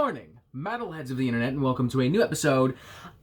morning, metalheads of the internet, and welcome to a new episode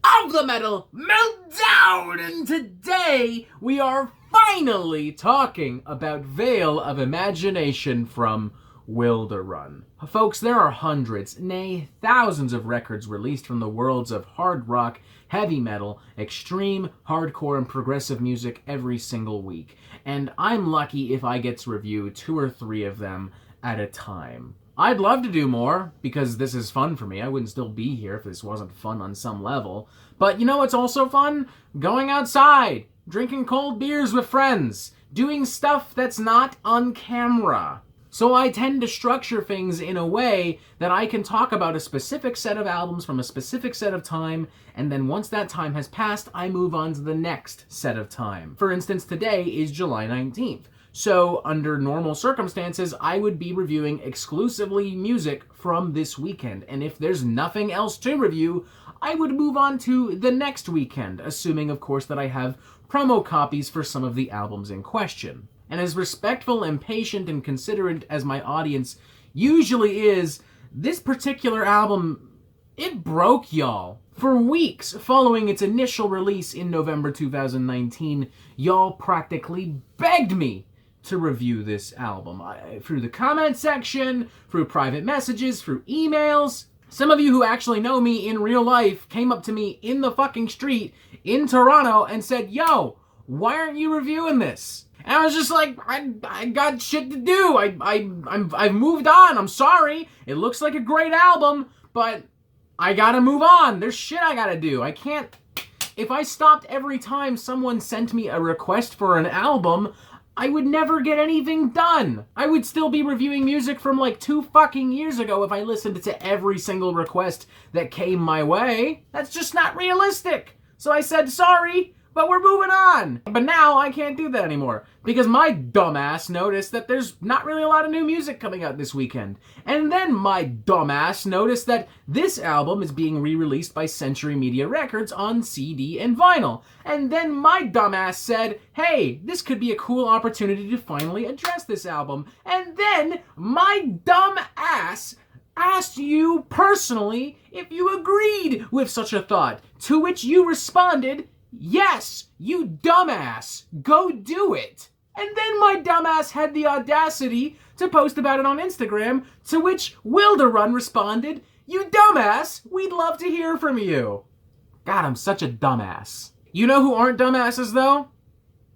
of the Metal Meltdown! And today, we are finally talking about Veil of Imagination from Wilderun. Folks, there are hundreds, nay thousands of records released from the worlds of hard rock, heavy metal, extreme, hardcore, and progressive music every single week. And I'm lucky if I get to review 2 or 3 of them at a time. I'd love to do more, because this is fun for me. I wouldn't still be here if this wasn't fun on some level. But you know what's also fun? Going outside, drinking cold beers with friends, doing stuff that's not on camera. So I tend to structure things in a way that I can talk about a specific set of albums from a specific set of time, and then once that time has passed, I move on to the next set of time. For instance, today is July 19th. So, under normal circumstances, I would be reviewing exclusively music from this weekend, and if there's nothing else to review, I would move on to the next weekend, assuming, of course, that I have promo copies for some of the albums in question. And as respectful and patient and considerate as my audience usually is, this particular album, it broke y'all. For weeks following its initial release in November 2019, y'all practically begged me to review this album. Through the comment section, through private messages, through emails. Some of you who actually know me in real life came up to me in the fucking street in Toronto and said, "Yo, why aren't you reviewing this?" And I was just like, I got shit to do. I've moved on. I'm sorry. It looks like a great album, but I gotta move on. There's shit I gotta do. I can't. If I stopped every time someone sent me a request for an album, I would never get anything done. I would still be reviewing music from like 2 fucking years ago if I listened to every single request that came my way. That's just not realistic. So I said, sorry, but we're moving on. But now I can't do that anymore because my dumbass noticed that there's not really a lot of new music coming out this weekend. And then my dumbass noticed that this album is being re-released by Century Media Records on CD and vinyl. And then my dumbass said, hey, this could be a cool opportunity to finally address this album. And then my dumb ass asked you personally if you agreed with such a thought, to which you responded, yes, you dumbass, go do it. And then my dumbass had the audacity to post about it on Instagram, to which Wilderun responded, you dumbass, we'd love to hear from you. God, I'm such a dumbass. You know who aren't dumbasses, though?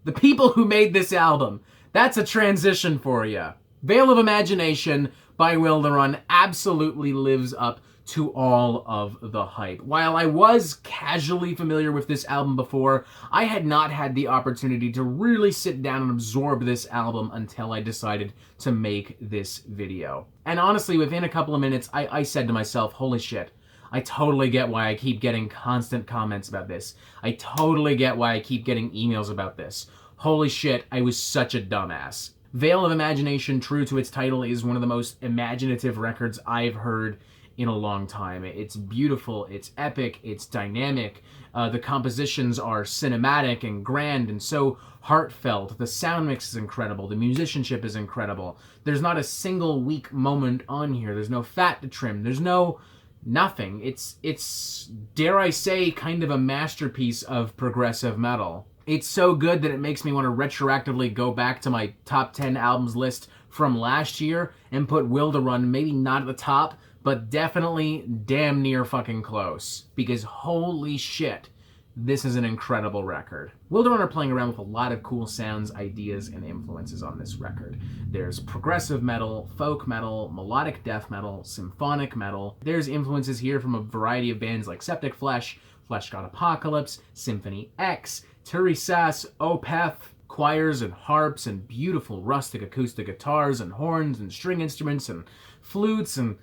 The people who made this album. That's a transition for you. Veil of Imagination by Wilderun absolutely lives up to all of the hype. While I was casually familiar with this album before, I had not had the opportunity to really sit down and absorb this album until I decided to make this video. And honestly, within a couple of minutes, I said to myself, holy shit, I totally get why I keep getting constant comments about this. I totally get why I keep getting emails about this. Holy shit, I was such a dumbass. Veil of Imagination, true to its title, is one of the most imaginative records I've heard in a long time. It's beautiful, it's epic, it's dynamic. The compositions are cinematic and grand and so heartfelt. The sound mix is incredible. The musicianship is incredible. There's not a single weak moment on here. There's no fat to trim. There's nothing. It's, dare I say, kind of a masterpiece of progressive metal. It's so good that it makes me want to retroactively go back to my top 10 albums list from last year and put Wilderun maybe not at the top, but definitely damn near fucking close. Because holy shit, this is an incredible record. Wilderun are playing around with a lot of cool sounds, ideas, and influences on this record. There's progressive metal, folk metal, melodic death metal, symphonic metal. There's influences here from a variety of bands like Septic Flesh, Flesh God Apocalypse, Symphony X, Turisas, Opeth, choirs and harps and beautiful rustic acoustic guitars and horns and string instruments and flutes and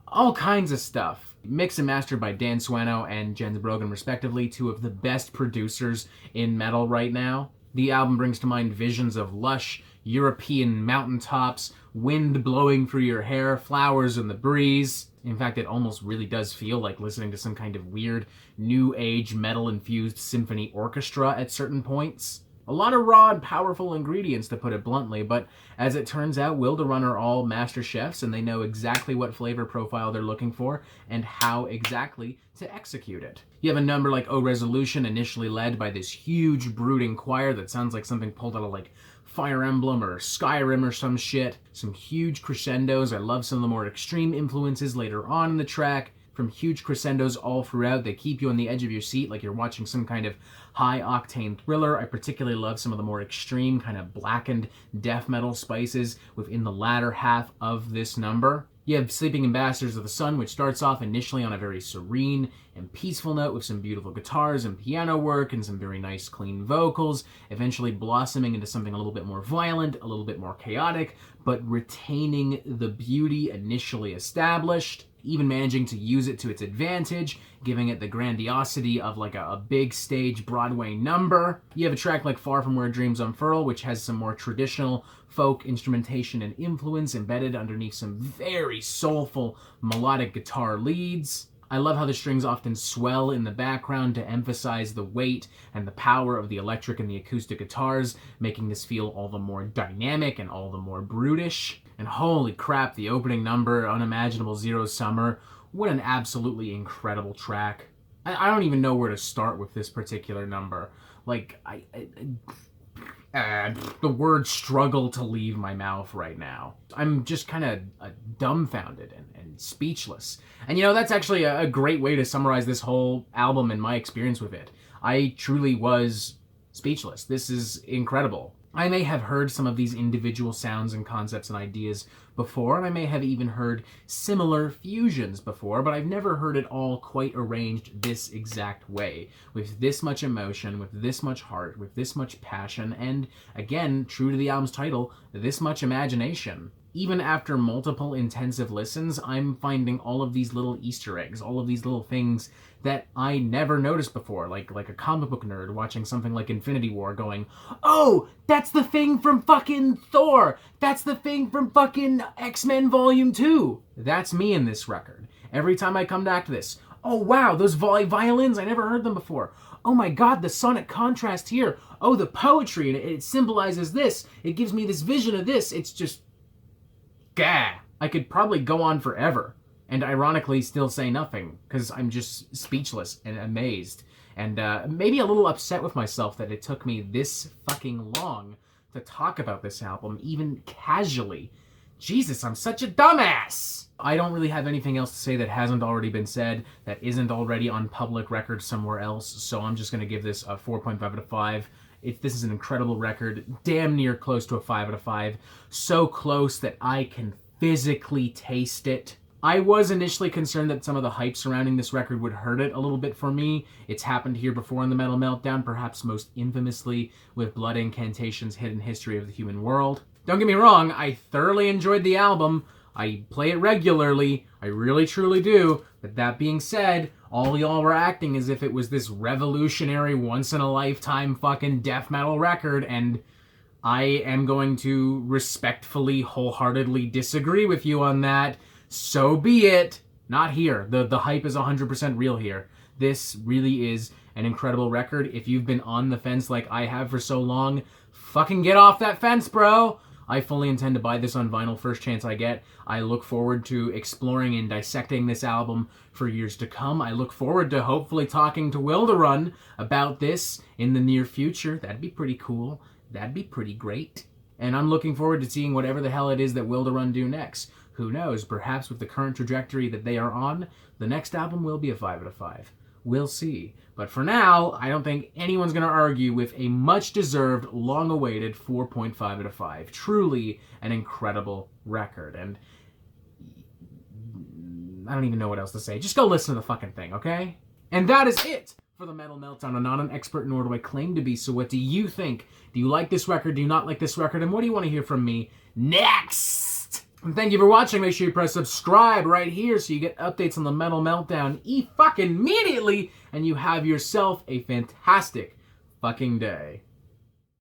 all kinds of stuff. Mixed and mastered by Dan Sueno and Jens Brogan, respectively, 2 of the best producers in metal right now. The album brings to mind visions of lush European mountaintops, wind blowing through your hair, flowers in the breeze. In fact, it almost really does feel like listening to some kind of weird, new age, metal-infused symphony orchestra at certain points. A lot of raw and powerful ingredients, to put it bluntly, but as it turns out, Wilderun are all master chefs, and they know exactly what flavor profile they're looking for and how exactly to execute it. You have a number like O Resolution, initially led by this huge brooding choir that sounds like something pulled out of like Fire Emblem or Skyrim or some shit. Some huge crescendos. I love some of the more extreme influences later on in the track. From huge crescendos all throughout, they keep you on the edge of your seat like you're watching some kind of high-octane thriller. I particularly love some of the more extreme, kind of blackened death metal spices within the latter half of this number. You have Sleeping Ambassadors of the Sun, which starts off initially on a very serene and peaceful note with some beautiful guitars and piano work and some very nice clean vocals, eventually blossoming into something a little bit more violent, a little bit more chaotic, but retaining the beauty initially established, even managing to use it to its advantage, giving it the grandiosity of like a big stage Broadway number. You have a track like Far From Where Dreams Unfurl, which has some more traditional folk instrumentation and influence embedded underneath some very soulful melodic guitar leads. I love how the strings often swell in the background to emphasize the weight and the power of the electric and the acoustic guitars, making this feel all the more dynamic and all the more brutish. And holy crap, the opening number, Unimaginable Zero Summer, what an absolutely incredible track. I don't even know where to start with this particular number. Like, the words struggle to leave my mouth right now. I'm just kind of dumbfounded and speechless. And you know, that's actually a great way to summarize this whole album and my experience with it. I truly was speechless. This is incredible. I may have heard some of these individual sounds and concepts and ideas before, and I may have even heard similar fusions before, but I've never heard it all quite arranged this exact way, with this much emotion, with this much heart, with this much passion, and, again, true to the album's title, this much imagination. Even after multiple intensive listens, I'm finding all of these little Easter eggs, all of these little things that I never noticed before, like a comic book nerd watching something like Infinity War going, oh, that's the thing from fucking Thor! That's the thing from fucking X-Men Volume 2! That's me in this record. Every time I come back to this, oh wow, those violins, I never heard them before. Oh my god, the sonic contrast here. Oh, the poetry, and it symbolizes this. It gives me this vision of this. It's just... gah! I could probably go on forever, and ironically still say nothing, because I'm just speechless and amazed, and maybe a little upset with myself that it took me this fucking long to talk about this album, even casually. Jesus, I'm such a dumbass! I don't really have anything else to say that hasn't already been said, that isn't already on public record somewhere else, so I'm just going to give this a 4.5 out of 5. This is an incredible record, damn near close to a 5 out of 5. So close that I can physically taste it. I was initially concerned that some of the hype surrounding this record would hurt it a little bit for me. It's happened here before in the Metal Meltdown, perhaps most infamously with Blood Incantation's Hidden History of the Human World. Don't get me wrong, I thoroughly enjoyed the album. I play it regularly, I really truly do, but that being said, all y'all were acting as if it was this revolutionary, once-in-a-lifetime fucking death metal record, and I am going to respectfully, wholeheartedly disagree with you on that. So be it. Not here. The hype is 100% real here. This really is an incredible record. If you've been on the fence like I have for so long, fucking get off that fence, bro! I fully intend to buy this on vinyl first chance I get. I look forward to exploring and dissecting this album for years to come. I look forward to hopefully talking to Wilderun about this in the near future. That'd be pretty cool. That'd be pretty great. And I'm looking forward to seeing whatever the hell it is that Wilderun do next. Who knows, perhaps with the current trajectory that they are on, the next album will be a 5 out of 5. We'll see. But for now, I don't think anyone's going to argue with a much-deserved, long-awaited 4.5 out of 5. Truly an incredible record. And I don't even know what else to say. Just go listen to the fucking thing, okay? And that is it for the Metal Meltdown. I'm not an expert, nor do I claim to be, so what do you think? Do you like this record? Do you not like this record? And what do you want to hear from me next? And thank you for watching. Make sure you press subscribe right here so you get updates on the Metal Meltdown fucking immediately, and you have yourself a fantastic fucking day.